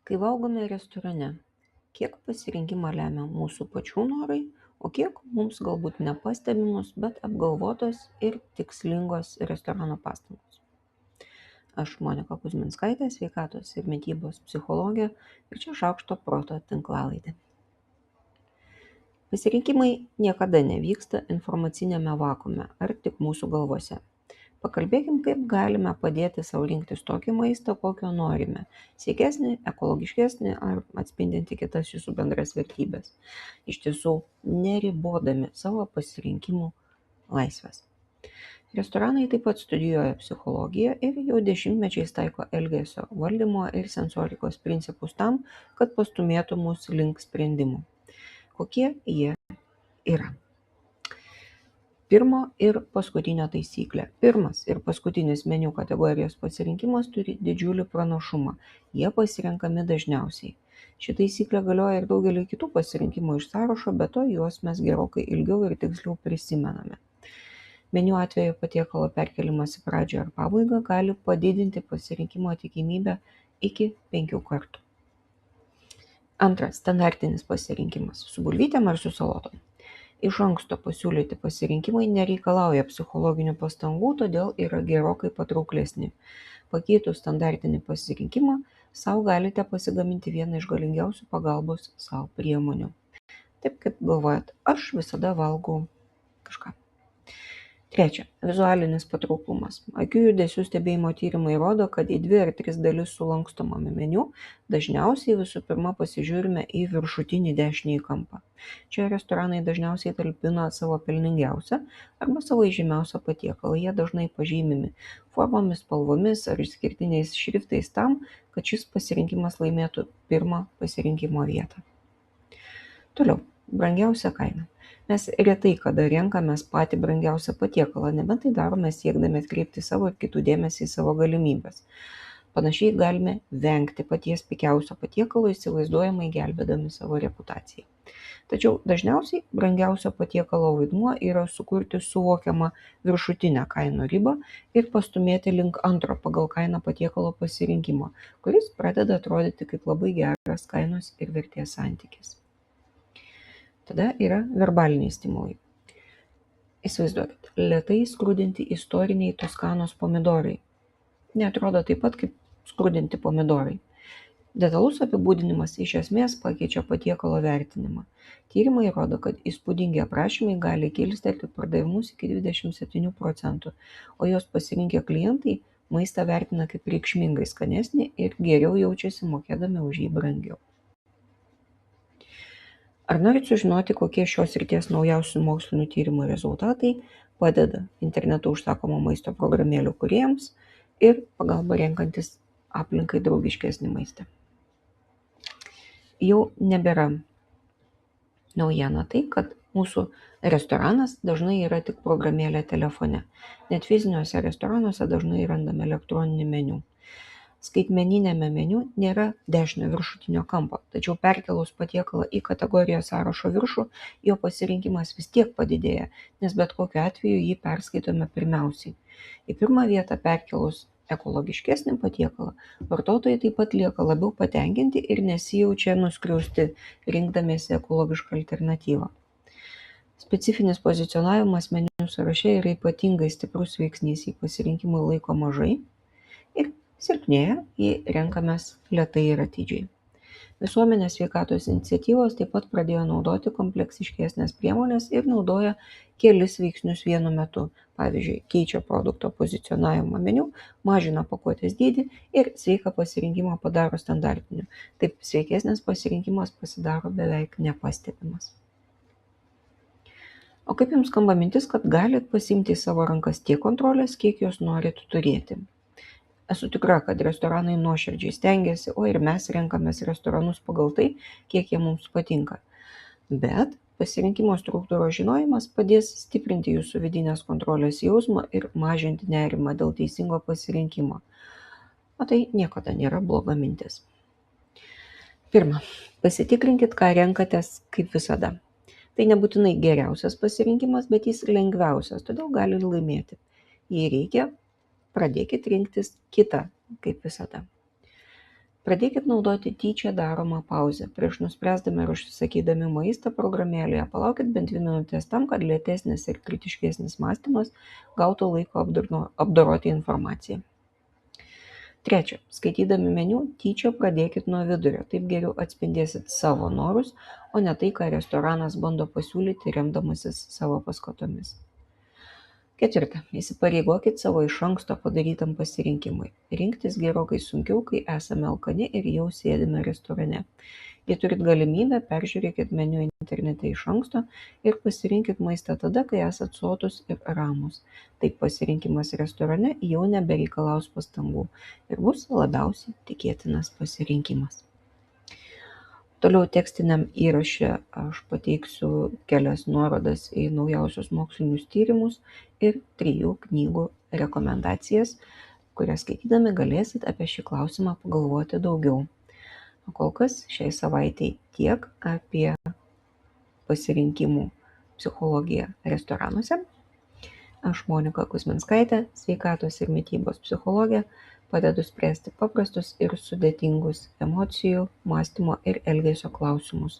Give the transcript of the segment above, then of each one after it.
Kai valgome restorane, kiek pasirinkimą lemia mūsų pačių norai, o kiek mums galbūt nepastebimos, bet apgalvotos ir tikslingos restorano pastangos. Aš Monika Kuzminskaitė, sveikatos ir mitybos psichologė ir čia Šaukšto proto tinklalaidė. Pasirinkimai niekada nevyksta informacinėme vakuume ar tik mūsų galvose. Pakalbėkim, kaip galime padėti sau rinktis tokį maistą, kokio norime. Sveikesnį, ekologiškesnį ar atspindinti kitas jūsų bendras vertybės. Iš tiesų, neribodami savo pasirinkimų laisvės. Restoranai taip pat studijuoja psichologiją ir jau dešimtmečiais taiko elgesio valdymo ir sensorikos principus tam, kad pastumėtų mus link sprendimų. Kokie jie yra? Pirmo ir paskutinio taisyklė. Pirmas ir paskutinis meniu kategorijos pasirinkimas turi didžiulį pranašumą. Jie pasirenkami dažniausiai. Ši taisyklė galioja ir daugelį kitų pasirinkimų iš sąrašo, bet to juos mes gerokai ilgiau ir tiksliau prisimename. Meniu atveju patiekalo perkelimas į pradžią ar pabaigą gali padidinti pasirinkimo tikimybę iki 5 kartų. Antras, standartinis pasirinkimas. Su bulvytėm ar su salotom. Iš anksto pasiūlyti pasirinkimai nereikalauja psichologinių pastangų, todėl yra gerokai patrauklesni. Pakeitus standartinį pasirinkimą, sau galite pasigaminti vieną iš galingiausių pagalbos sau priemonių. Taip kaip galvojat, aš visada valgau kažką. Trečia, vizualinis patrauklumas. Akių judesių stebėjimo tyrimai rodo, kad į 2 ar 3 dalis sulankstomame meniu dažniausiai visų pirma pasižiūrime į viršutinį dešinįjį kampą. Čia restoranai dažniausiai talpina savo pelningiausią arba savo įžymiausią patiekalą. Jie dažnai pažymimi formomis, spalvomis ar išskirtiniais šriftais tam, kad šis pasirinkimas laimėtų pirmą pasirinkimo vietą. Toliau, brangiausia kaina. Mes retai kada renkamės patį brangiausią patiekalą, nebent tai darome siekdami atkreipti savo ir kitų dėmesį į savo galimybės. Panašiai galime vengti paties pigiausio patiekalo, įsivaizduojamai gelbėdami savo reputaciją. Tačiau dažniausiai brangiausio patiekalo vaidmuo yra sukurti suvokiamą viršutinę kainų ribą ir pastumėti link antro pagal kainą patiekalo pasirinkimo, kuris pradeda atrodyti kaip labai geras kainos ir vertės santykis. Tada yra verbaliniai stimulai. Įsivaizduokit, lėtai skrudinti istoriniai Toskanos pomidorai. Neatrodo taip pat kaip skrudinti pomidorai. Detalus apibūdinimas iš esmės pakeičia patiekalo vertinimą. Tyrimai rodo, kad įspūdingi aprašymai gali kilstelti pardavimus iki 27%, o jos pasirinkę klientai maistą vertina kaip reikšmingai skanesnį ir geriau jaučiasi mokėdami už jį brangiau. Ar norit sužinoti, kokie šios srities naujausių mokslinių tyrimų rezultatai padeda internetu užsakomo maisto programėlių kūrėjams ir pagalba renkantis aplinkai draugiškesnį maistą? Jau nebėra naujiena tai, kad mūsų restoranas dažnai yra tik programėlė telefone. Net fiziniuose restoranuose dažnai randame elektroninį meniu. Skaitmeniniame meniu nėra dešinio viršutinio kampo, tačiau perkelus patiekalą į kategorijos sąrašo viršų, jo pasirinkimas vis tiek padidėja, nes bet kokiu atveju jį perskaitome pirmiausiai. Į pirmą vietą perkelus ekologiškesnį patiekalą, vartotojai taip pat lieka labiau patenkinti ir nesijaučia nuskriausti, rinkdamiesi ekologišką alternatyvą. Specifinis pozicionavimas meniu sąraše yra ypatingai stiprus veiksnys, jei pasirinkimui laiko mažai ir silpnėja, jei renkamės lėtai ir atidžiai. Visuomenės sveikatos iniciatyvos taip pat pradėjo naudoti kompleksiškesnės priemonės ir naudoja kelis veiksnius vienu metu. Pavyzdžiui, keičia produkto pozicionavimą meniu, mažina pakuotės dydį ir sveiką pasirinkimą padaro standartiniu. Taip sveikesnis pasirinkimas pasidaro beveik nepastebimas. O kaip jums skamba mintis, kad galit pasiimti į savo rankas tiek kontrolės, kiek jos norit turėti? Esu tikra, kad restoranai nuoširdžiai stengiasi, o ir mes renkamės restoranus pagal tai, kiek jie mums patinka. Bet pasirinkimo struktūros žinojimas padės stiprinti jūsų vidinės kontrolės jausmą ir mažinti nerimą dėl teisingo pasirinkimo. O tai niekada nėra bloga mintis. Pirma, pasitikrinkit, ką renkatės kaip visada. Tai nebūtinai geriausias pasirinkimas, bet jis lengviausias, todėl gali laimėti. Jei reikia, pradėkit rinktis kitą, kaip visada. Pradėkit naudoti tyčia daromą pauzę. Prieš nuspręsdami ar užsisakydami maistą programėlėje palaukit bent 2 minutės tam, kad lėtesnis ir kritiškesnis mąstymas gautų laiko apdoroti informaciją. Trečia, skaitydami meniu tyčia pradėkit nuo vidurio, taip geriau atspindėsit savo norus, o ne tai, ką restoranas bando pasiūlyti remdamasis savo paskatomis. Ketvirta, įsipareigokit savo iš anksto padarytam pasirinkimui. Rinktis gerokai sunkiau, kai esame alkani ir jau sėdime restorane. Jei turit galimybę, peržiūrėkit meniu internete iš anksto ir pasirinkit maistą tada, kai esat sotus ir ramus. Taip pasirinkimas restorane jau nebereikalaus pastangų ir bus labiausiai tikėtinas pasirinkimas. Toliau tekstiniam įraše aš pateiksiu kelias nuorodas į naujausius mokslinius tyrimus ir 3 knygų rekomendacijas, kurias skaitydami galėsit apie šį klausimą pagalvoti daugiau. O kol kas šiai savaitei tiek apie pasirinkimų psichologiją restoranuose. Aš Monika Kuzminskaitė, sveikatos ir mitybos psichologė, padedu spręsti paprastus ir sudėtingus emocijų, mąstymo ir elgesio klausimus.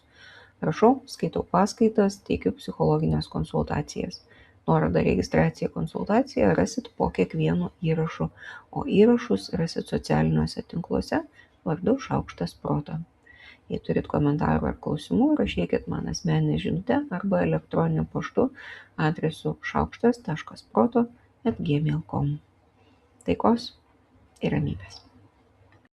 Rašau, skaitau paskaitas, teikiu psichologinės konsultacijas. Nuorodą registraciją konsultaciją rasit po kiekvienu įrašu, o įrašus rasit socialiniuose tinkluose vardu Šaukštas proto. Jei turit komentarų ar klausimų, rašykit man asmeninę žinutę arba elektroniniu paštu adresu šaukštas.proto@gmail.com. Taikos ir ramybės.